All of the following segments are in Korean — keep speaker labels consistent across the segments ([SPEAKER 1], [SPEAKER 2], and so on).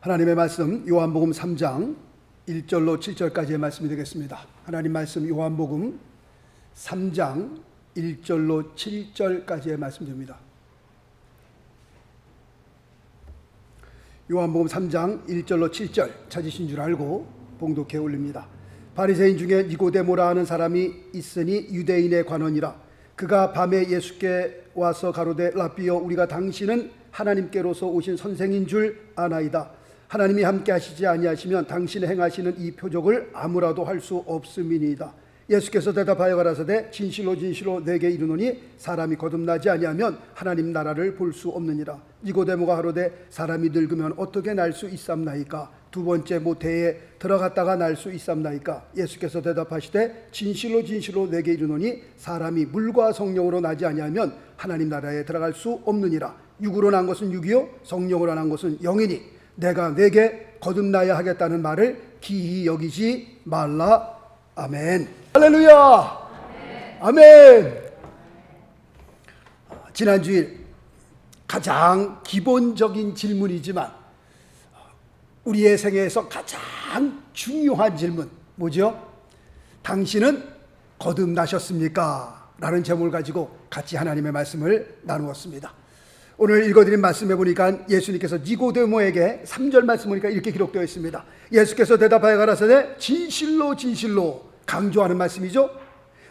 [SPEAKER 1] 하나님의 말씀 요한복음 3장 1절로 7절까지의 말씀이 되겠습니다. 하나님 말씀 요한복음 3장 1절로 7절까지의 말씀입니다. 요한복음 3장 1절로 7절 찾으신 줄 알고 봉독해 올립니다. 바리새인 중에 니고데모라 하는 사람이 있으니 유대인의 관원이라. 그가 밤에 예수께 와서 가로되 라삐여, 우리가 당신은 하나님께로서 오신 선생인 줄 아나이다. 하나님이 함께 하시지 아니하시면 당신이 행하시는 이 표적을 아무라도 할 수 없음이니이다. 예수께서 대답하여 가라사대 진실로 진실로 내게 이르노니 사람이 거듭나지 아니하면 하나님 나라를 볼 수 없느니라. 니고데모가 하로되 사람이 늙으면 어떻게 날 수 있삼나이까? 두 번째 모태에 들어갔다가 날 수 있삼나이까? 예수께서 대답하시되 진실로 진실로 내게 이르노니 사람이 물과 성령으로 나지 아니하면 하나님 나라에 들어갈 수 없느니라. 육으로 난 것은 육이요 성령으로 난 것은 영이니 내가 내게 거듭나야 하겠다는 말을 기히 여기지 말라. 아멘. 할렐루야. 아멘. 지난주일 가장 기본적인 질문이지만 우리의 생애에서 가장 중요한 질문 뭐죠? 당신은 거듭나셨습니까? 라는 제목을 가지고 같이 하나님의 말씀을 나누었습니다. 오늘 읽어드린 말씀에 보니까 예수님께서 니고데모에게 3절 말씀 보니까 이렇게 기록되어 있습니다. 예수께서 대답하여 가라사대 진실로 진실로, 강조하는 말씀이죠.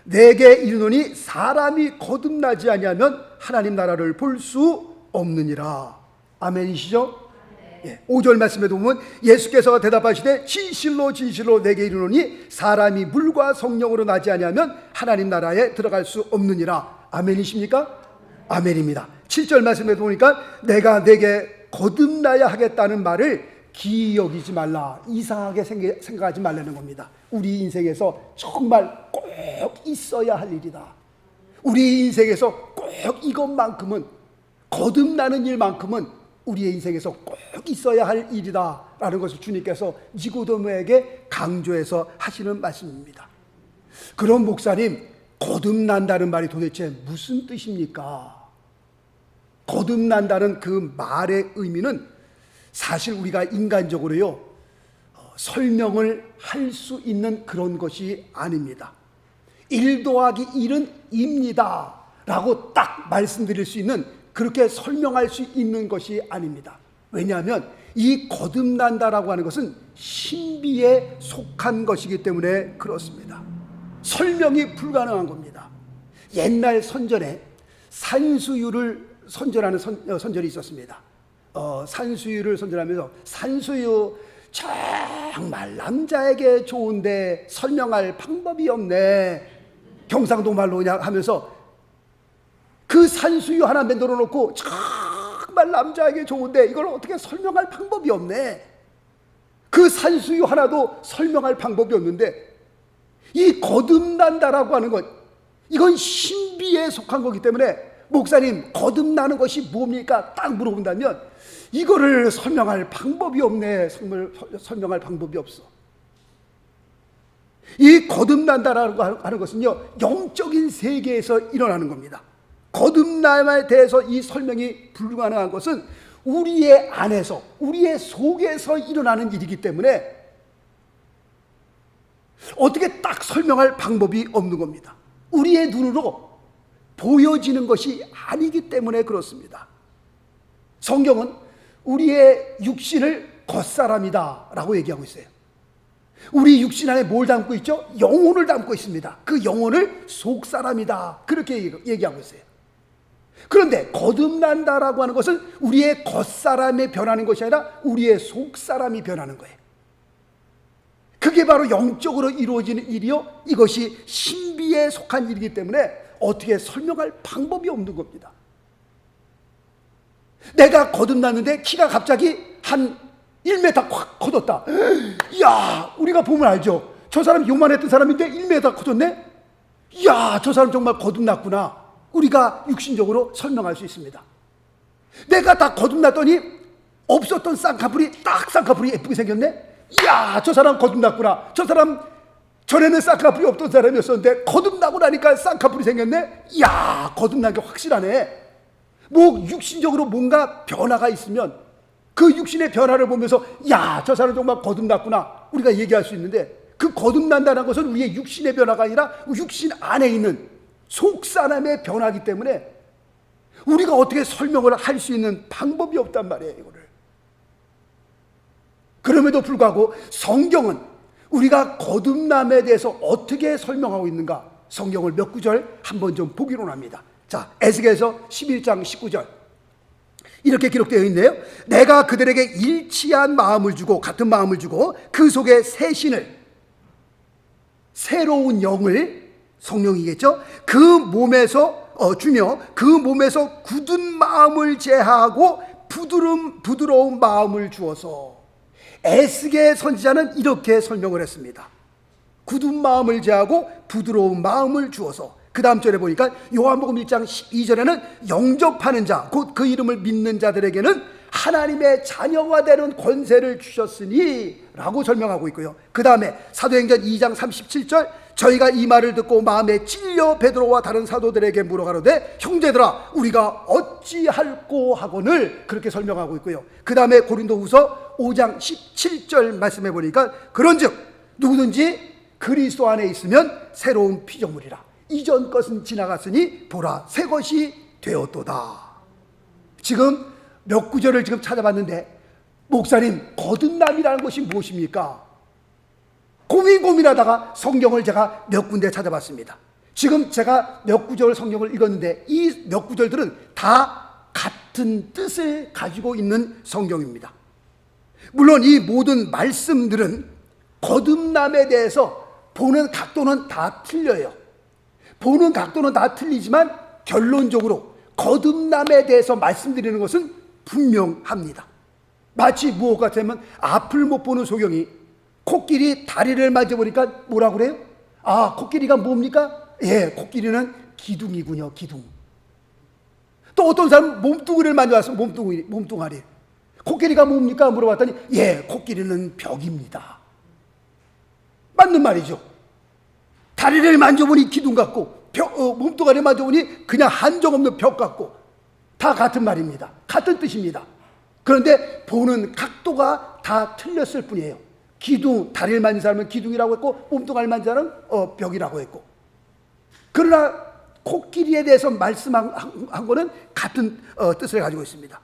[SPEAKER 1] 내게 이르노니 사람이 거듭나지 아니하면 하나님 나라를 볼 수 없느니라. 아멘이시죠? 5절 말씀에도 보면 예수께서 대답하시되 진실로 진실로 내게 이르노니 사람이 물과 성령으로 나지 아니하면 하나님 나라에 들어갈 수 없느니라. 아멘이십니까? 아멘입니다. 7절 말씀에도 보니까 내가 내게 거듭나야 하겠다는 말을 기이 여기지 말라. 이상하게 생각하지 말라는 겁니다. 우리 인생에서 정말 꼭 있어야 할 일이다. 우리 인생에서 꼭 이것만큼은, 거듭나는 일만큼은 우리의 인생에서 꼭 있어야 할 일이다 라는 것을 주님께서 니고데모에게 강조해서 하시는 말씀입니다. 그럼 목사님, 거듭난다는 말이 도대체 무슨 뜻입니까? 거듭난다는 그 말의 의미는 사실 우리가 인간적으로요 설명을 할 수 있는 그런 것이 아닙니다. 1 더하기 1은 2입니다 라고 딱 말씀드릴 수 있는, 그렇게 설명할 수 있는 것이 아닙니다. 왜냐하면 이 거듭난다라고 하는 것은 신비에 속한 것이기 때문에 그렇습니다. 설명이 불가능한 겁니다. 옛날 선전에 산수유를 선전하는 선전이 있었습니다. 산수유를 선전하면서 산수유 정말 남자에게 좋은데 설명할 방법이 없네, 경상도 말로 그냥 하면서 그 산수유 하나 만들어 놓고 정말 남자에게 좋은데 이걸 어떻게 설명할 방법이 없네. 그 산수유 하나도 설명할 방법이 없는데 이 거듭난다라고 하는 것, 이건 신비에 속한 거기 때문에 목사님, 거듭나는 것이 뭡니까? 딱 물어본다면 이거를 설명할 방법이 없네. 설명할 방법이 없어. 이 거듭난다라고 하는 것은요 영적인 세계에서 일어나는 겁니다. 거듭남에 대해서 이 설명이 불가능한 것은 우리의 안에서, 우리의 속에서 일어나는 일이기 때문에 어떻게 딱 설명할 방법이 없는 겁니다. 우리의 눈으로 보여지는 것이 아니기 때문에 그렇습니다. 성경은 우리의 육신을 겉사람이다 라고 얘기하고 있어요. 우리 육신 안에 뭘 담고 있죠? 영혼을 담고 있습니다. 그 영혼을 속사람이다 그렇게 얘기하고 있어요. 그런데 거듭난다라고 하는 것은 우리의 겉사람이 변하는 것이 아니라 우리의 속사람이 변하는 거예요. 그게 바로 영적으로 이루어지는 일이요, 이것이 신비에 속한 일이기 때문에 어떻게 설명할 방법이 없는 겁니다. 내가 거듭났는데 키가 갑자기 한 1m 확 커졌다. 이야, 우리가 보면 알죠. 저 사람 요만했던 사람인데 1m 커졌네. 이야, 저 사람 정말 거듭났구나. 우리가 육신적으로 설명할 수 있습니다. 내가 다 거듭났더니 없었던 쌍꺼풀이 딱 쌍꺼풀이 예쁘게 생겼네. 이야, 저 사람 거듭났구나. 저 사람 전에는 쌍꺼풀이 없던 사람이었었는데 거듭나고 나니까 쌍꺼풀이 생겼네. 이야, 거듭난 게 확실하네. 뭐 육신적으로 뭔가 변화가 있으면 그 육신의 변화를 보면서 야, 저 사람 정말 거듭났구나 우리가 얘기할 수 있는데, 그 거듭난다는 것은 우리의 육신의 변화가 아니라 육신 안에 있는 속사람의 변화이기 때문에 우리가 어떻게 설명을 할 수 있는 방법이 없단 말이에요, 이거를. 그럼에도 불구하고 성경은 우리가 거듭남에 대해서 어떻게 설명하고 있는가, 성경을 몇 구절 한번 좀 보기로 합니다. 자, 에스겔서 11장 19절 이렇게 기록되어 있네요. 내가 그들에게 일치한 마음을 주고, 같은 마음을 주고, 그 속에 새 신을, 새로운 영을, 성령이겠죠, 그 몸에서 주며 그 몸에서 굳은 마음을 제하고 부드러운 마음을 주어서. 에스겔 선지자는 이렇게 설명을 했습니다. 굳은 마음을 제하고 부드러운 마음을 주어서. 그 다음 절에 보니까 요한복음 1장 12절에는 영접하는 자, 곧 그 이름을 믿는 자들에게는 하나님의 자녀가 되는 권세를 주셨으니 라고 설명하고 있고요. 그 다음에 사도행전 2장 37절, 저희가 이 말을 듣고 마음에 찔려 베드로와 다른 사도들에게 물어가로되 형제들아 우리가 어찌할꼬 하거늘, 그렇게 설명하고 있고요. 그 다음에 고린도후서 5장 17절 말씀해 보니까 그런즉 누구든지 그리스도 안에 있으면 새로운 피조물이라, 이전 것은 지나갔으니 보라 새 것이 되었도다. 지금 몇 구절을 지금 찾아봤는데, 목사님 거듭남이라는 것이 무엇입니까? 고민하다가 성경을 제가 몇 군데 찾아봤습니다. 지금 제가 몇 구절 성경을 읽었는데 이 몇 구절들은 다 같은 뜻을 가지고 있는 성경입니다. 물론 이 모든 말씀들은 거듭남에 대해서 보는 각도는 다 틀려요. 보는 각도는 다 틀리지만 결론적으로 거듭남에 대해서 말씀드리는 것은 분명합니다. 마치 무엇 같으면 앞을 못 보는 소경이 코끼리 다리를 만져보니까 뭐라고 그래요? 아, 코끼리가 뭡니까? 예, 코끼리는 기둥이군요, 기둥. 또 어떤 사람은 몸뚱이를 만져봤어요. 몸뚱아리. 코끼리가 뭡니까? 물어봤더니 예, 코끼리는 벽입니다. 맞는 말이죠. 다리를 만져보니 기둥 같고, 몸뚱아리를 만져보니 그냥 한정 없는 벽 같고, 다 같은 말입니다. 같은 뜻입니다. 그런데 보는 각도가 다 틀렸을 뿐이에요. 기둥, 다리를 만진 사람은 기둥이라고 했고, 몸뚱아리를 만진 사람은 벽이라고 했고. 그러나 코끼리에 대해서 말씀한 거는 같은 뜻을 가지고 있습니다.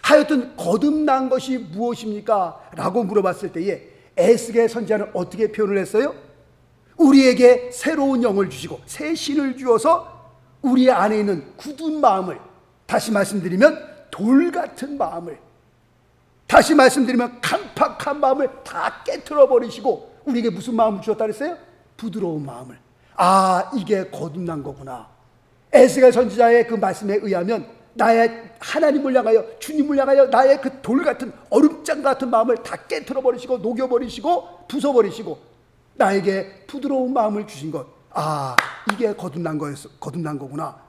[SPEAKER 1] 하여튼 거듭난 것이 무엇입니까? 라고 물어봤을 때에 에스겔 선지자는 어떻게 표현을 했어요? 우리에게 새로운 영을 주시고 새 신을 주어서 우리 안에 있는 굳은 마음을, 다시 말씀드리면 돌 같은 마음을, 다시 말씀드리면 강팍한 마음을 다 깨트려 버리시고 우리에게 무슨 마음을 주셨다 그랬어요? 부드러운 마음을. 아, 이게 거듭난 거구나. 에스겔 선지자의 그 말씀에 의하면 나의 하나님을 향하여, 주님을 향하여 나의 그 돌 같은 얼음장 같은 마음을 다 깨트려 버리시고 녹여버리시고 부숴버리시고 나에게 부드러운 마음을 주신 것. 아, 이게 거듭난 거구나.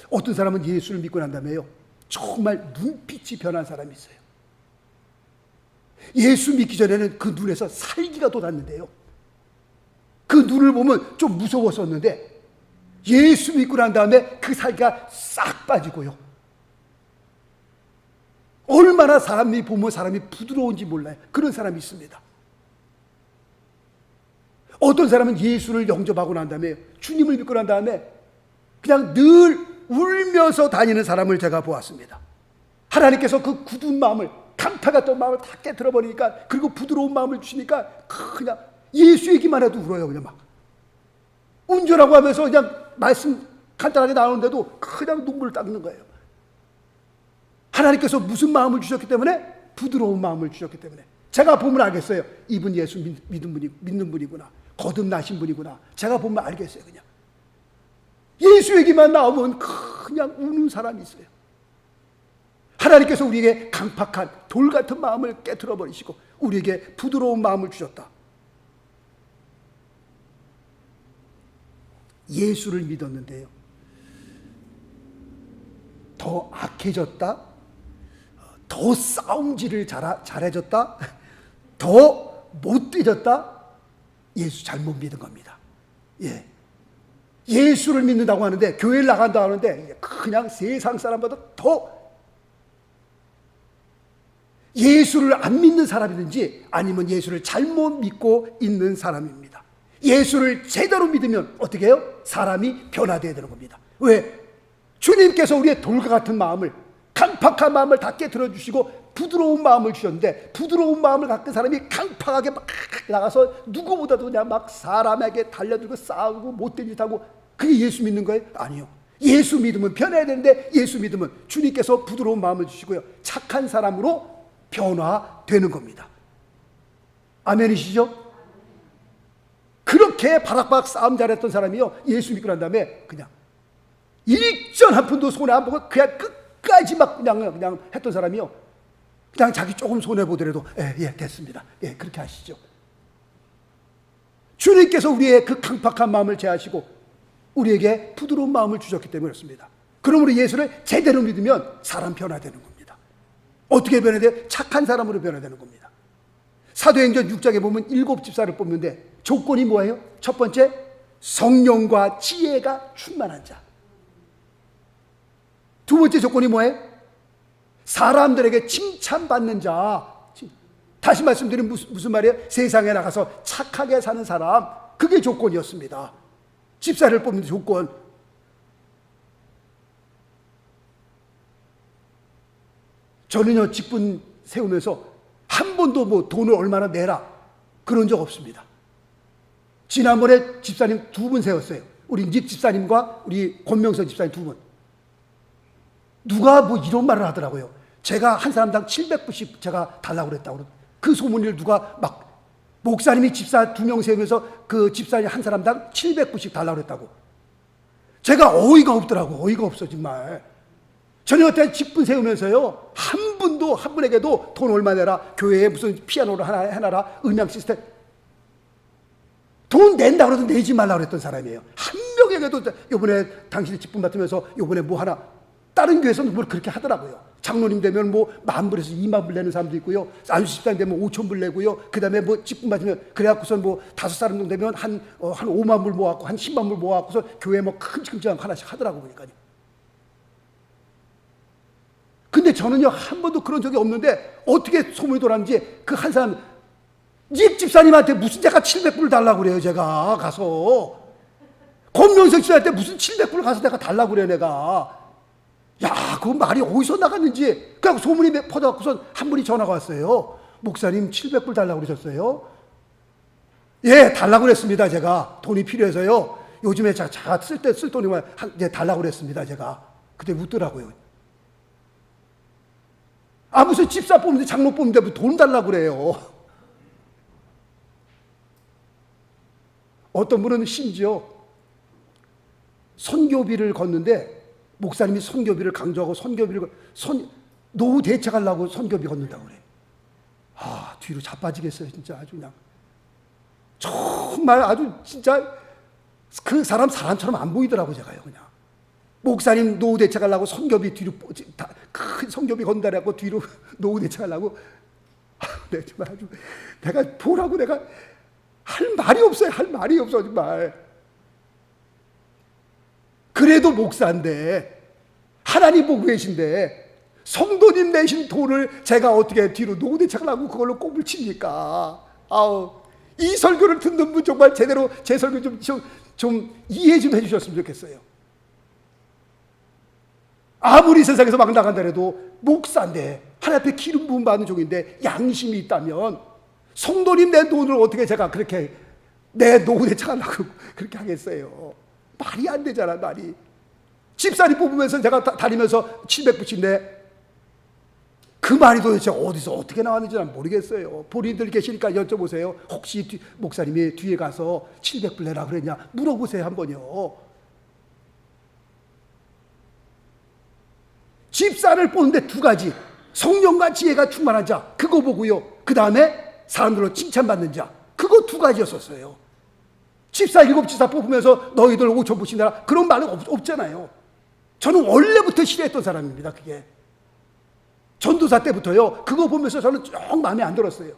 [SPEAKER 1] 어떤 사람은 예수를 믿고 난 다음에요, 정말 눈빛이 변한 사람이 있어요. 예수 믿기 전에는 그 눈에서 살기가 돋았는데요, 그 눈을 보면 좀 무서웠었는데 예수 믿고 난 다음에 그 살기가 싹 빠지고요. 얼마나 사람이 보면 사람이 부드러운지 몰라요. 그런 사람이 있습니다. 어떤 사람은 예수를 영접하고 난 다음에, 주님을 믿고 난 다음에 그냥 늘 울면서 다니는 사람을 제가 보았습니다. 하나님께서 그 굳은 마음을, 강타 같던 마음을 다 깨트려 버리니까, 그리고 부드러운 마음을 주시니까 그냥 예수 얘기만 해도 울어요. 그냥 막 운전하고 하면서 그냥 말씀 간단하게 나오는데도 그냥 눈물을 닦는 거예요. 하나님께서 무슨 마음을 주셨기 때문에? 부드러운 마음을 주셨기 때문에. 제가 보면 알겠어요. 이분 예수 믿는 분이구나, 거듭나신 분이구나. 제가 보면 알겠어요. 그냥 예수 얘기만 나오면 그냥 우는 사람이 있어요. 하나님께서 우리에게 강팍한 돌 같은 마음을 깨트려 버리시고 우리에게 부드러운 마음을 주셨다. 예수를 믿었는데요, 더 악해졌다, 더 싸움질을 잘해졌다, 더 못돼졌다. 예수 잘못 믿은 겁니다. 예. 예수를 믿는다고 하는데, 교회를 나간다고 하는데 그냥 세상 사람보다 더 예수를 안 믿는 사람이든지 아니면 예수를 잘못 믿고 있는 사람입니다. 예수를 제대로 믿으면 어떻게 해요? 사람이 변화되어야 되는 겁니다. 왜? 주님께서 우리의 돌과 같은 마음을, 강팍한 마음을 다 깨트려 주시고 부드러운 마음을 주셨는데, 부드러운 마음을 갖는 사람이 강팍하게 막 나가서 누구보다도 그냥 막 사람에게 달려들고 싸우고 못된 짓 하고, 그게 예수 믿는 거예요? 아니요. 예수 믿으면 변해야 되는데, 예수 믿으면 주님께서 부드러운 마음을 주시고요, 착한 사람으로 변화되는 겁니다. 아멘이시죠? 그렇게 바락바락 싸움 잘했던 사람이요, 예수 믿고 난 다음에 그냥 일전 한 푼도 손해 안 보고 그냥 끝까지 막 그냥 했던 사람이요, 그냥 자기 조금 손해 보더라도 예 됐습니다. 예, 그렇게 하시죠. 주님께서 우리의 그 강팍한 마음을 제하시고 우리에게 부드러운 마음을 주셨기 때문에 그렇습니다. 그러므로 예수를 제대로 믿으면 사람 변화되는 겁니다. 어떻게 변화돼요? 착한 사람으로 변화되는 겁니다. 사도행전 6장에 보면 7집사를 뽑는데 조건이 뭐예요? 첫 번째, 성령과 지혜가 충만한 자. 두 번째 조건이 뭐예요? 사람들에게 칭찬받는 자. 다시 말씀드리면 무슨 말이에요? 세상에 나가서 착하게 사는 사람, 그게 조건이었습니다. 집사를 뽑는 조건. 저는요, 직분 세우면서 한 번도 뭐 돈을 얼마나 내라 그런 적 없습니다. 지난번에 집사님 2분 세웠어요. 우리 닉 집사님과 우리 권명선 집사님 2분. 누가 뭐 이런 말을 하더라고요. 제가 한 사람당 700불씩 제가 달라고 그랬다고. 그 소문을 누가 막, 목사님이 집사 2명 세우면서 그 집사님 한 사람당 700불씩 달라고 그랬다고. 제가 어이가 없더라고. 어이가 없어 정말. 저는 어떤 직분 세우면서요, 한 분에게도 돈 얼마 내라, 교회에 무슨 피아노를 하나 해놔라, 음향 시스템, 돈 낸다고 해도 내지 말라고 그랬던 사람이에요. 한 명에게도. 요번에 당신이 직분 맡으면서 요번에 뭐 하나, 다른 교회에서는 뭘 그렇게 하더라고요. 장로님 되면 뭐 10,000불에서 20,000불 내는 사람도 있고요, 안수집사님 되면 5,000불 내고요, 그 다음에 뭐 직분 받으면 그래갖고선 뭐 5사람 정도 되면 한 50,000불 모아갖고 한 10,000불 모아갖고서 교회 뭐 큼직큼직한 거 하나씩 하더라고 보니까요. 근데 저는요, 한 번도 그런 적이 없는데 어떻게 소문이 돌았는지, 그 한 사람, 닉 집사님한테 무슨 제가 700불 달라고 그래요. 제가 가서 권명석 집사한테 무슨 700불 가서 내가 달라고 그래. 내가, 야, 그 말이 어디서 나갔는지 그냥 소문이 퍼져갖고선 한 분이 전화가 왔어요. 목사님 700불 달라고 그러셨어요? 예, 달라고 그랬습니다. 제가 돈이 필요해서요, 요즘에 제가 쓸 돈이면 달라고 그랬습니다. 제가 그때 웃더라고요. 아, 무슨 집사 뽑는데, 장로 뽑는데 뭐 돈 달라고 그래요. 어떤 분은 심지어 선교비를 걷는데, 목사님이 선교비를 강조하고 노후 대책하려고 선교비 걷는다고 그래. 아, 뒤로 자빠지겠어요. 진짜 아주 그냥. 정말 아주 진짜 그 사람처럼 안 보이더라고, 제가요. 그냥. 목사님 노후 대책하려고 선교비 뒤로, 큰 선교비 건다라고 뒤로 노후 대책하려고. 내가 정말 아주, 내가 보라고 내가 할 말이 없어요. 할 말이 없어 정말. 그래도 목사인데, 하나님 보고 계신데, 성도님 내신 돈을 제가 어떻게 뒤로 노후 대책하려고 그걸로 꼽을 칩니까? 아우, 이 설교를 듣는 분 정말 제대로 제 설교 좀 이해 좀 해주셨으면 좋겠어요. 아무리 세상에서 막 나간다 해도 목사인데, 하나님 앞에 기름 부음 받는 종인데 양심이 있다면, 성도님 내 돈을 어떻게 제가 그렇게 내 노후 대책하려고 그렇게 하겠어요? 말이 안 되잖아, 말이. 집사님 뽑으면서 제가 다니면서 700불씩 내. 그 말이 도대체 어디서 어떻게 나왔는지 난 모르겠어요. 본인들 계시니까 여쭤보세요. 혹시 목사님이 뒤에 가서 700불 내라 그랬냐 물어보세요, 한번요. 집사를 뽑는데 2가지, 성령과 지혜가 충만한 자, 그거 보고요, 그 다음에 사람들로 칭찬받는 자, 그거 2가지였었어요. 집사 7집사 뽑으면서 너희들 5,000불씩 내라 그런 말은 없잖아요. 저는 원래부터 싫어했던 사람입니다. 그게 전도사 때부터요, 그거 보면서 저는 좀 마음에 안 들었어요.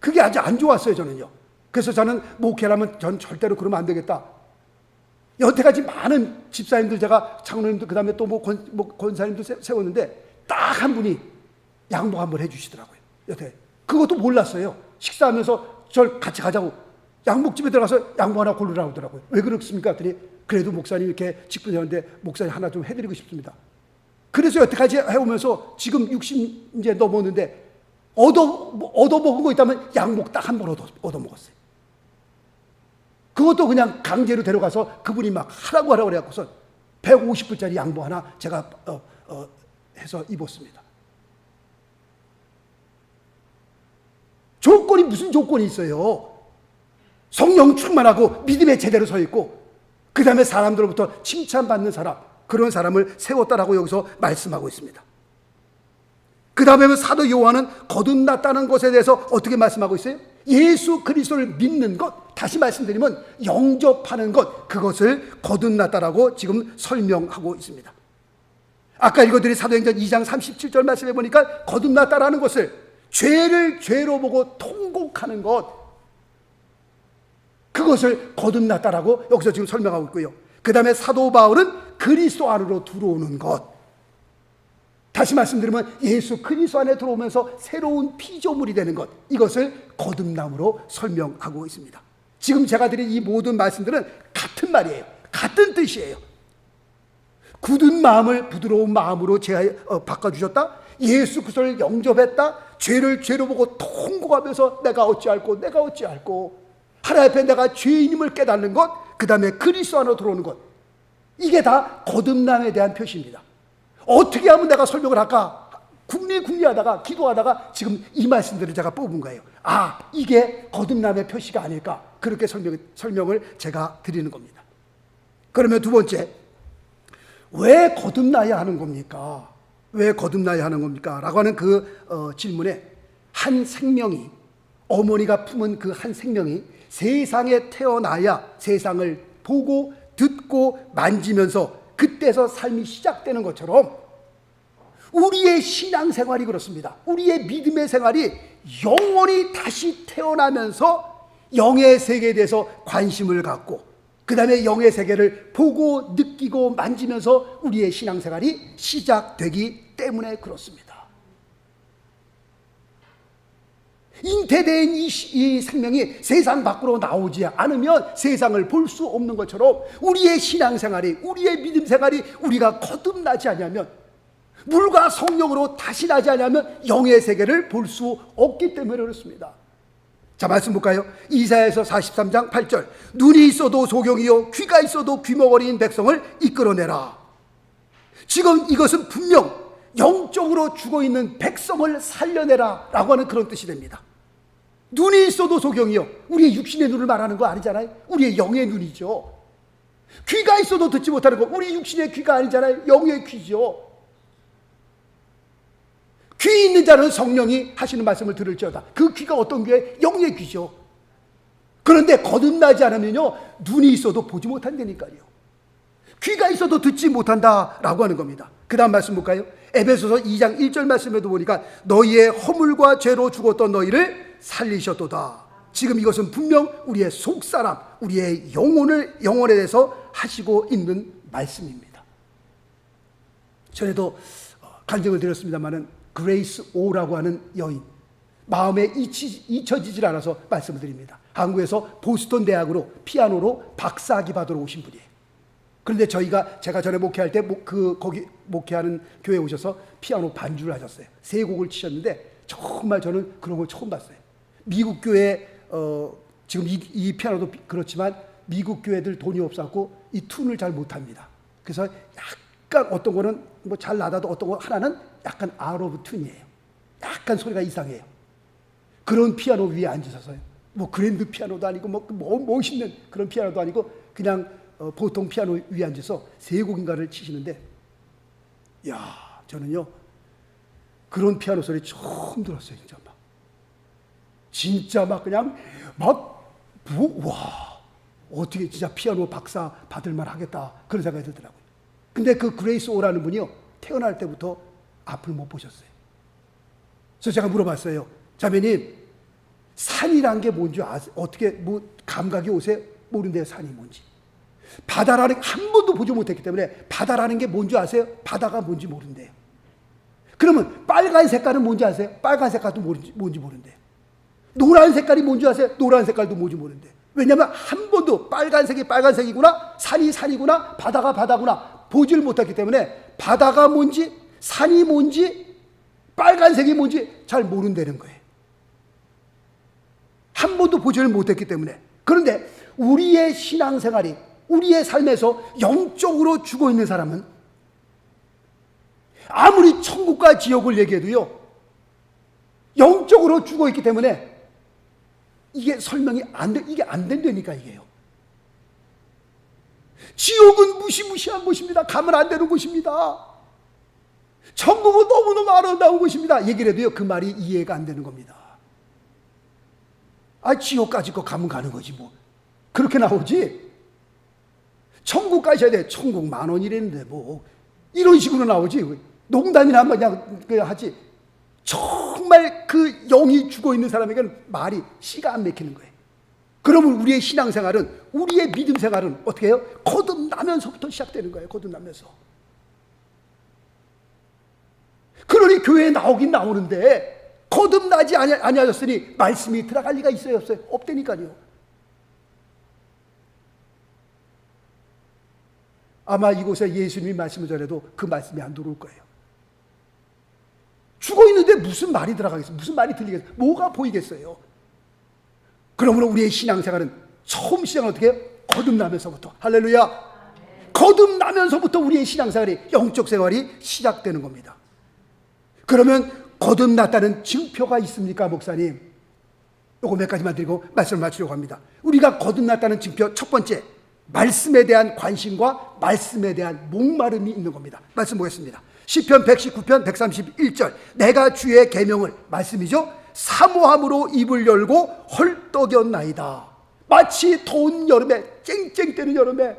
[SPEAKER 1] 그게 아주 안 좋았어요, 저는요. 그래서 저는 목회라면 전 절대로 그러면 안 되겠다. 여태까지 많은 집사님들, 제가 장로님들, 그 다음에 또 권사님도 세웠는데 딱 한 분이 양복 한번 해주시더라고요. 여태 그것도 몰랐어요. 식사하면서 절 같이 가자고 양복집에 들어가서 양복 하나 고르라고 하더라고요. 왜 그렇습니까? 했더니 그래도 목사님 이렇게 직분이었는데 목사님 하나 좀 해드리고 싶습니다. 그래서 여태까지 해오면서 지금 60 이제 넘었는데 얻어먹은 거 있다면 양복 딱 한 번 얻어먹었어요. 그것도 그냥 강제로 데려가서 그분이 막 하라고 그래갖고서 150불짜리 양복 하나 제가 해서 입었습니다. 조건이 무슨 조건이 있어요? 성령 충만하고 믿음에 제대로 서 있고 그 다음에 사람들로부터 칭찬받는 사람, 그런 사람을 세웠다라고 여기서 말씀하고 있습니다. 그 다음에 사도 요한은 거듭났다는 것에 대해서 어떻게 말씀하고 있어요? 예수 그리스도를 믿는 것, 다시 말씀드리면 영접하는 것, 그것을 거듭났다라고 지금 설명하고 있습니다. 아까 읽어드린 사도행전 2장 37절 말씀해 보니까 거듭났다라는 것을 죄를 죄로 보고 통곡하는 것, 그것을 거듭났다라고 여기서 지금 설명하고 있고요. 그 다음에 사도 바울은 그리스도 안으로 들어오는 것, 다시 말씀드리면 예수 그리스도 안에 들어오면서 새로운 피조물이 되는 것, 이것을 거듭남으로 설명하고 있습니다. 지금 제가 드린 이 모든 말씀들은 같은 말이에요. 같은 뜻이에요. 굳은 마음을 부드러운 마음으로 바꿔주셨다. 예수 그리스도를 영접했다. 죄를 죄로 보고 통곡하면서 내가 어찌할꼬 하나님 앞에 내가 죄인임을 깨닫는 것, 그 다음에 그리스도 안으로 들어오는 것, 이게 다 거듭남에 대한 표시입니다. 어떻게 하면 내가 설명을 할까? 궁리하다가 기도하다가 지금 이 말씀들을 제가 뽑은 거예요. 아, 이게 거듭남의 표시가 아닐까? 그렇게 설명을 제가 드리는 겁니다. 그러면 두 번째, 왜 거듭나야 하는 겁니까? 왜 거듭나야 하는 겁니까? 라고 하는 그 질문에 한 생명이, 어머니가 품은 그 한 생명이 세상에 태어나야 세상을 보고 듣고 만지면서 그때서 삶이 시작되는 것처럼 우리의 신앙생활이 그렇습니다. 우리의 믿음의 생활이 영원히 다시 태어나면서 영의 세계에 대해서 관심을 갖고 그 다음에 영의 세계를 보고 느끼고 만지면서 우리의 신앙생활이 시작되기 때문에 그렇습니다. 잉태된 이 생명이 세상 밖으로 나오지 않으면 세상을 볼 수 없는 것처럼 우리의 신앙생활이, 우리의 믿음생활이 우리가 거듭나지 않으면, 물과 성령으로 다시 나지 않으면 영의 세계를 볼 수 없기 때문에 그렇습니다. 자, 말씀 볼까요? 이사야서 43장 8절, 눈이 있어도 소경이요 귀가 있어도 귀머거리인 백성을 이끌어내라. 지금 이것은 분명 영적으로 죽어있는 백성을 살려내라 라고 하는 그런 뜻이 됩니다. 눈이 있어도 소경이요, 우리의 육신의 눈을 말하는 거 아니잖아요. 우리의 영의 눈이죠. 귀가 있어도 듣지 못하는 거, 우리 육신의 귀가 아니잖아요. 영의 귀죠. 귀 있는 자는 성령이 하시는 말씀을 들을지어다. 그 귀가 어떤 귀에? 영의 귀죠. 그런데 거듭나지 않으면요, 눈이 있어도 보지 못한다니까요. 귀가 있어도 듣지 못한다라고 하는 겁니다. 그 다음 말씀 볼까요? 에베소서 2장 1절 말씀에도 보니까 너희의 허물과 죄로 죽었던 너희를 살리셨도다. 지금 이것은 분명 우리의 속사람, 우리의 영혼에 대해서 하시고 있는 말씀입니다. 전에도 간증을 드렸습니다마는 그레이스 오라고 하는 여인, 마음에 잊혀지질 않아서 말씀을 드립니다. 한국에서 보스턴 대학으로 피아노로 박사학위 받으러 오신 분이에요. 그런데 제가 전에 목회할 때 거기 목회하는 교회에 오셔서 피아노 반주를 하셨어요. 3곡을 치셨는데 정말 저는 그런 걸 처음 봤어요. 미국 교회 지금 이 피아노도 그렇지만 미국 교회들 돈이 없어갖고 이 튠을 잘 못합니다. 그래서 약간 어떤 거는 뭐 잘 나다도 어떤 거 하나는 약간 아웃 오브 튠이에요. 약간 소리가 이상해요. 그런 피아노 위에 앉으셔서요. 뭐 그랜드 피아노도 아니고 뭐 멋있는 그런 피아노도 아니고 그냥 보통 피아노 위에 앉아서 3곡인가를 치시는데, 야, 저는요 그런 피아노 소리 처음 들었어요. 진짜 막 그냥 와, 어떻게 진짜 피아노 박사 받을만 하겠다 그런 생각이 들더라고요. 근데 그 그레이스 오라는 분이요, 태어날 때부터 앞을 못 보셨어요. 그래서 제가 물어봤어요. 자매님, 산이란 게 뭔지 아세요? 어떻게 감각이 오세요? 모르는데요, 산이 뭔지. 바다라는 한 번도 보지 못했기 때문에 바다라는 게 뭔지 아세요? 바다가 뭔지 모른대요. 그러면 빨간 색깔은 뭔지 아세요? 빨간 색깔도 뭔지 모르는데. 노란 색깔이 뭔지 아세요? 노란 색깔도 뭔지 모르는데. 왜냐하면 한 번도 빨간색이 빨간색이구나, 산이 산이구나, 바다가 바다구나 보지를 못했기 때문에 바다가 뭔지, 산이 뭔지, 빨간색이 뭔지 잘 모른다는 거예요. 한 번도 보지를 못했기 때문에. 그런데 우리의 신앙생활이, 우리의 삶에서 영적으로 죽어 있는 사람은 아무리 천국과 지옥을 얘기해도요, 영적으로 죽어 있기 때문에 이게 설명이 이게 안 된다니까, 이게요. 지옥은 무시무시한 곳입니다. 가면 안 되는 곳입니다. 천국은 너무너무 아름다운 곳입니다. 얘기를 해도요, 그 말이 이해가 안 되는 겁니다. 지옥까지 거 가면 가는 거지, 뭐. 그렇게 나오지. 천국 가셔야 돼. 천국 10,000원이랬는데, 뭐. 이런 식으로 나오지. 농담이나 한번 그냥 하지. 정말 그 영이 죽어 있는 사람에게는 말이 씨가 안 맥히는 거예요. 그러면 우리의 신앙생활은, 우리의 믿음 생활은 어떻게 해요? 거듭나면서부터 시작되는 거예요. 거듭나면서. 그러니 교회에 나오긴 나오는데 거듭나지 아니하셨으니 말씀이 들어갈 리가 있어요, 없어요? 없다니까요. 아마 이곳에 예수님이 말씀을 전해도 그 말씀이 안 들어올 거예요. 죽어 있는데 무슨 말이 들어가겠어요? 무슨 말이 들리겠어요? 뭐가 보이겠어요? 그러므로 우리의 신앙생활은 처음 시작은 어떻게 해요? 거듭나면서부터. 할렐루야. 거듭나면서부터 우리의 신앙생활이, 영적 생활이 시작되는 겁니다. 그러면 거듭났다는 증표가 있습니까, 목사님? 요거 몇 가지만 드리고 말씀을 마치려고 합니다. 우리가 거듭났다는 증표, 첫 번째, 말씀에 대한 관심과 말씀에 대한 목마름이 있는 겁니다. 말씀 보겠습니다. 시편 119편 131절, 내가 주의 계명을, 말씀이죠, 사모함으로 입을 열고 헐떡였나이다. 마치 더운 여름에, 쨍쨍대는 여름에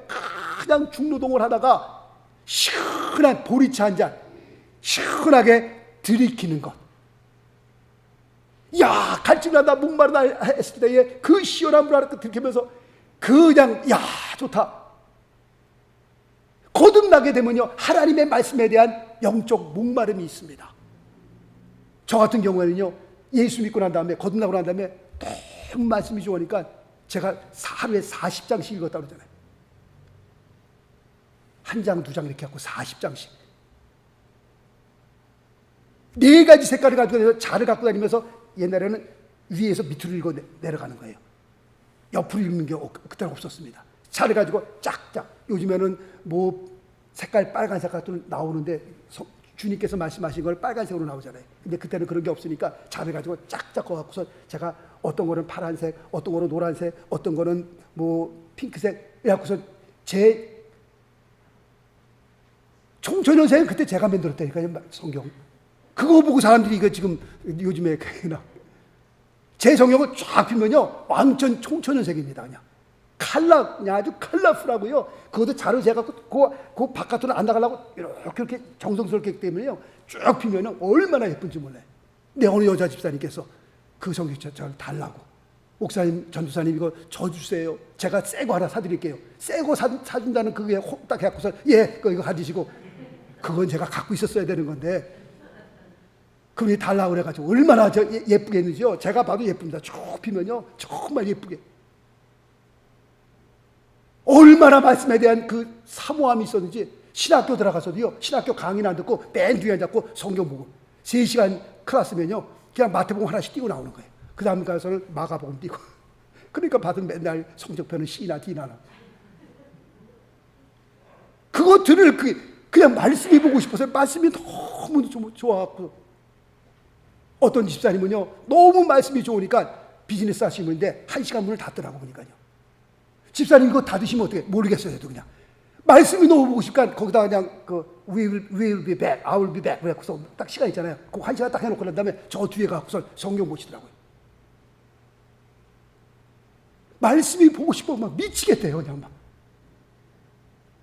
[SPEAKER 1] 그냥 중노동을 하다가 시원한 보리차 한 잔 시원하게 들이키는 것. 야, 갈증나다, 목마르다 했을 때에 그 시원한 물 하나 들이키면서 그냥, 야, 좋다. 거듭나게 되면요, 하나님의 말씀에 대한 영적 목마름이 있습니다. 저 같은 경우에는요, 예수 믿고 난 다음에, 거듭나고 난 다음에 너무 말씀이 좋으니까 제가 하루에 40장씩 읽었다고 그러잖아요. 한 장, 두 장 이렇게 갖고 40장씩. 4가지 색깔을 가지고 다니면서, 자를 갖고 다니면서, 옛날에는 위에서 밑으로 읽어 내려가는 거예요. 옆으로 읽는 게 그때는 없었습니다. 자를 가지고 짝짝. 요즘에는 뭐 색깔 빨간 색깔도 나오는데 주님께서 말씀하신 걸 빨간색으로 나오잖아요. 근데 그때는 그런 게 없으니까 자를 가지고 짝짝 꺼갖고서 제가 어떤 거는 파란색, 어떤 거는 노란색, 어떤 거는 뭐 핑크색 이래갖고서 제 청소년생은 그때 제가 만들었다니까요, 성경. 그거 보고 사람들이 이거 지금 요즘에 제 성경을 쫙 피면요, 왕천 청천연색입니다. 그냥 칼라, 그냥 아주 컬러풀하고요. 그것도 자로 재갖고 그 바깥으로 안 나가려고 이렇게 정성스럽게 했기 때문에요, 쭉 피면은 얼마나 예쁜지 몰라요. 근데 어느 여자 집사님께서 그 성경 저를 달라고, 목사님, 전도사님 이거 저 주세요. 제가 새 거 하나 사드릴게요. 새 거 사준다는 그게 딱 해갖고서 예, 이거 가지시고. 그건 제가 갖고 있었어야 되는 건데 그분이 달라고 그래가지고 얼마나 예쁘게 했는지요. 제가 봐도 예쁩니다. 쭉 피면요, 정말 예쁘게. 얼마나 말씀에 대한 그 사모함이 있었는지. 신학교 들어가서도요, 신학교 강의는 안 듣고 맨 뒤에 앉았고 성경 보고 3시간 클래스면요, 그냥 마태복음 하나씩 띄고 나오는 거예요. 그 다음 가서는 마가복음 띄고. 그러니까 받은 맨날 성적표는 C나 D나. 그거 들을 그냥 말씀이 보고 싶어서, 말씀이 너무 좋아갖고. 어떤 집사님은요, 너무 말씀이 좋으니까 비즈니스 하시는데 1시간 문을 닫더라고. 보니까요, 집사님 이거 닫으시면 어떻게, 모르겠어요. 해도 그냥 말씀이 너무 보고 싶으니까 거기다 그냥 we will be back, I will be back 그래서 딱 시간 있잖아요. 그 1시간 딱 해놓고 난 다음에 저 뒤에 가서 성경 보시더라고요. 말씀이 보고 싶어 막 미치겠대요. 그냥 막.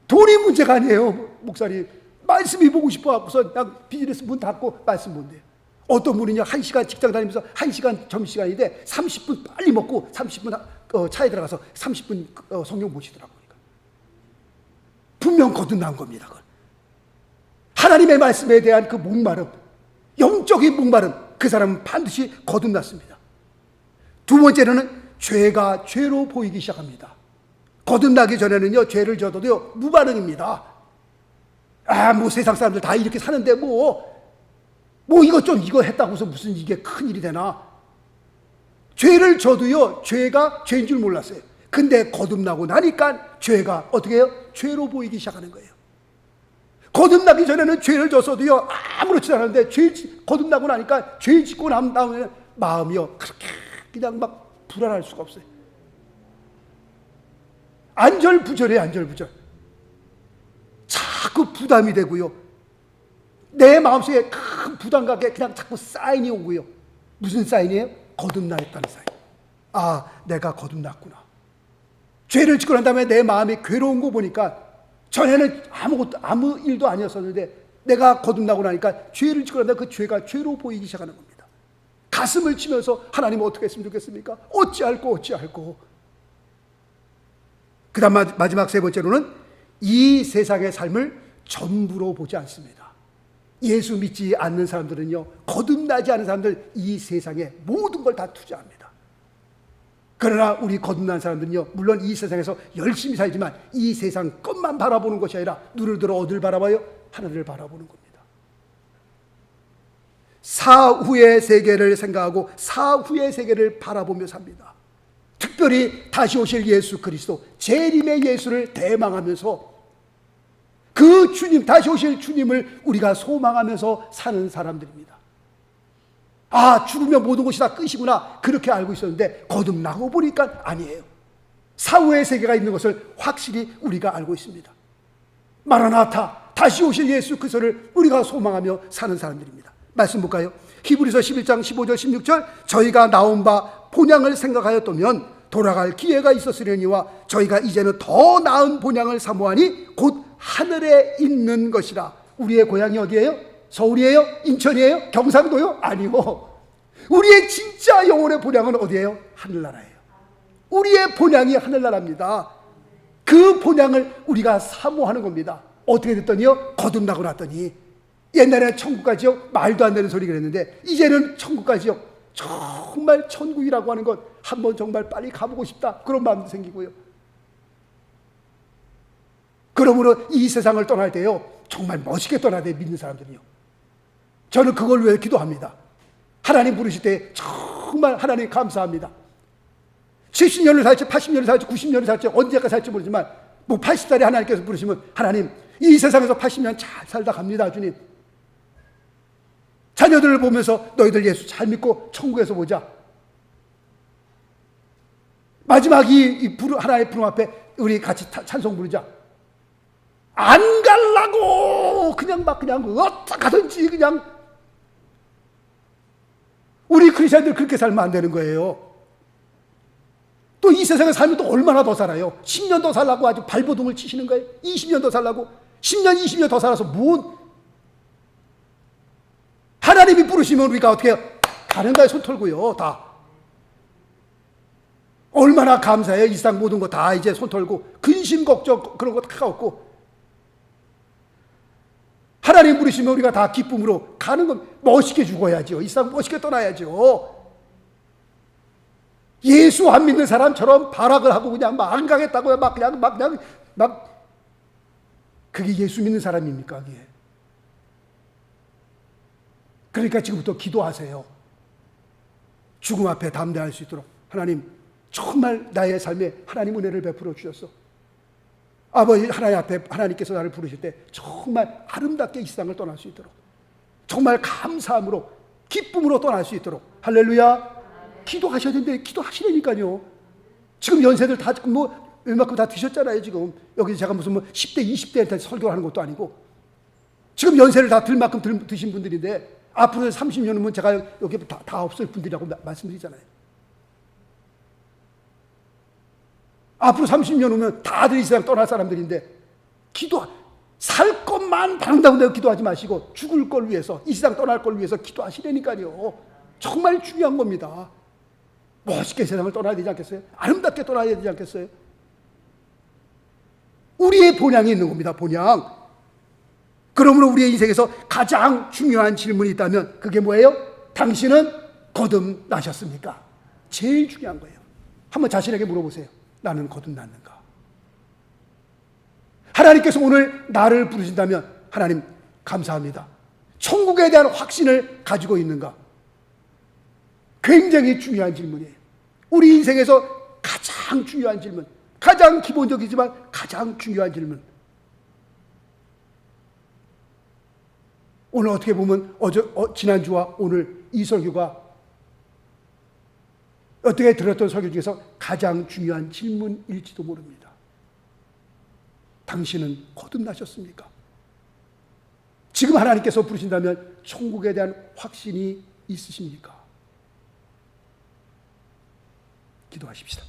[SPEAKER 1] 돈이 문제가 아니에요, 목사님. 말씀이 보고 싶어 갖고서 그냥 비즈니스 문 닫고 말씀 본대요. 어떤 분은요, 1시간 직장 다니면서 1시간 점심시간인데 30분 빨리 먹고 30분 차에 들어가서 30분 성경 보시더라고요. 분명 거듭난 겁니다. 그건. 하나님의 말씀에 대한 그 목마름, 영적인 목마름, 그 사람은 반드시 거듭났습니다. 두 번째로는 죄가 죄로 보이기 시작합니다. 거듭나기 전에는요, 죄를 져도요 무반응입니다. 뭐 세상 사람들 다 이렇게 사는데 뭐 이거 했다고 해서 무슨 이게 큰일이 되나. 죄를 져도요 죄가 죄인 줄 몰랐어요. 근데 거듭나고 나니까 죄가 어떻게 해요? 죄로 보이기 시작하는 거예요. 거듭나기 전에는 죄를 졌어도요 아무렇지 않았는데 거듭나고 나니까 죄 짓고 난 다음에 마음이요 그렇게 그냥 막 불안할 수가 없어요. 안절부절해요. 안절부절. 자꾸 부담이 되고요, 내 마음속에 큰 부담감에 그냥 자꾸 사인이 오고요. 무슨 사인이에요? 거듭나 있다는 사인. 아, 내가 거듭났구나. 죄를 짓고 난 다음에 내 마음이 괴로운 거 보니까 전에는 아무 일도 아니었었는데 내가 거듭나고 나니까 죄를 짓고 난 다음에 그 죄가 죄로 보이기 시작하는 겁니다. 가슴을 치면서 하나님 어떻게 했으면 좋겠습니까? 어찌할꼬. 그 다음 마지막 세 번째로는 이 세상의 삶을 전부로 보지 않습니다. 예수 믿지 않는 사람들은요, 거듭나지 않은 사람들 이 세상에 모든 걸 다 투자합니다. 그러나 우리 거듭난 사람들은요, 물론 이 세상에서 열심히 살지만 이 세상 것만 바라보는 것이 아니라 눈을 들어 어딜 바라봐요? 하늘을 바라보는 겁니다. 사후의 세계를 생각하고 사후의 세계를 바라보며 삽니다. 특별히 다시 오실 예수 그리스도, 재림의 예수를 대망하면서 그 주님, 다시 오실 주님을 우리가 소망하면서 사는 사람들입니다. 아, 죽으면 모든 것이 다 끝이구나, 그렇게 알고 있었는데 거듭나고 보니까 아니에요. 사후의 세계가 있는 것을 확실히 우리가 알고 있습니다. 마라나타, 다시 오실 예수 그리스도를 우리가 소망하며 사는 사람들입니다. 말씀 볼까요? 히브리서 11장 15절 16절, 저희가 나온 바 본향을 생각하였다면 돌아갈 기회가 있었으려니와 저희가 이제는 더 나은 본향을 사모하니 곧 하늘에 있는 것이라. 우리의 고향이 어디예요? 서울이에요? 인천이에요? 경상도요? 아니요. 우리의 진짜 영혼의 본향은 어디예요? 하늘나라예요. 우리의 본향이 하늘나라입니다. 그 본향을 우리가 사모하는 겁니다. 어떻게 됐더니요? 거듭나고 났더니 옛날에는 천국 가지요? 말도 안 되는 소리 그랬는데 이제는 천국 가지요? 정말 천국이라고 하는 것 한번 정말 빨리 가보고 싶다, 그런 마음도 생기고요. 그러므로 이 세상을 떠날 때요 정말 멋있게 떠나야 돼, 믿는 사람들이요. 저는 그걸 위해 기도합니다. 하나님 부르실 때 정말 하나님 감사합니다. 70년을 살지 80년을 살지 90년을 살지 언제까지 살지 모르지만 80살에 하나님께서 부르시면 하나님 이 세상에서 80년 잘 살다 갑니다, 주님. 자녀들을 보면서 너희들 예수 잘 믿고 천국에서 보자. 마지막 이 하나님의 부름 앞에 우리 같이 찬송 부르자. 안 갈라고 그냥 어떡하든지 그냥. 우리 크리스천들 그렇게 살면 안 되는 거예요. 또 이 세상에 살면 또 얼마나 더 살아요? 10년 더 살라고 아주 발버둥을 치시는 거예요? 20년 더 살라고? 10년 20년 더 살아서 하나님이 부르시면 우리가 어떻게 해요? 가는 거에 손 털고요, 다. 얼마나 감사해요. 이 세상 모든 거 다 이제 손 털고 근심 걱정 그런 거 다 없고 하나님 부르시면 우리가 다 기쁨으로 가는 건 멋있게 죽어야죠. 이 세상 멋있게 떠나야죠. 예수 안 믿는 사람처럼 발악을 하고 그냥 막 안 가겠다고요. 그게 예수 믿는 사람입니까? 그게. 그러니까 지금부터 기도하세요. 죽음 앞에 담대할 수 있도록. 하나님, 정말 나의 삶에 하나님 은혜를 베풀어 주셨어. 아버지 하나님 앞에 하나님께서 나를 부르실 때 정말 아름답게 이 세상을 떠날 수 있도록, 정말 감사함으로 기쁨으로 떠날 수 있도록. 할렐루야. 기도하셔야 되는데 기도하시라니까요. 지금 연세들 다 웬만큼 다 드셨잖아요. 지금 여기 제가 무슨 10대 20대한테 설교하는 것도 아니고 지금 연세를 다 들 만큼 드신 분들인데 앞으로 30년 후면 제가 여기 다 없을 분들이라고 말씀드리잖아요. 앞으로 30년 후면 다들 이 세상 떠날 사람들인데 살 것만 바란다고 기도하지 마시고 죽을 걸 위해서, 이 세상 떠날 걸 위해서 기도하시라니까요. 정말 중요한 겁니다. 멋있게 세상을 떠나야 되지 않겠어요? 아름답게 떠나야 되지 않겠어요? 우리의 본향이 있는 겁니다. 본향. 그러므로 우리의 인생에서 가장 중요한 질문이 있다면 그게 뭐예요? 당신은 거듭나셨습니까? 제일 중요한 거예요. 한번 자신에게 물어보세요. 나는 거듭났는가? 하나님께서 오늘 나를 부르신다면 하나님 감사합니다. 천국에 대한 확신을 가지고 있는가? 굉장히 중요한 질문이에요. 우리 인생에서 가장 중요한 질문, 가장 기본적이지만 가장 중요한 질문. 오늘 어떻게 보면 지난주와 오늘 이 설교가 어떻게 들었던 설교 중에서 가장 중요한 질문일지도 모릅니다. 당신은 거듭나셨습니까? 지금 하나님께서 부르신다면 천국에 대한 확신이 있으십니까? 기도하십시다.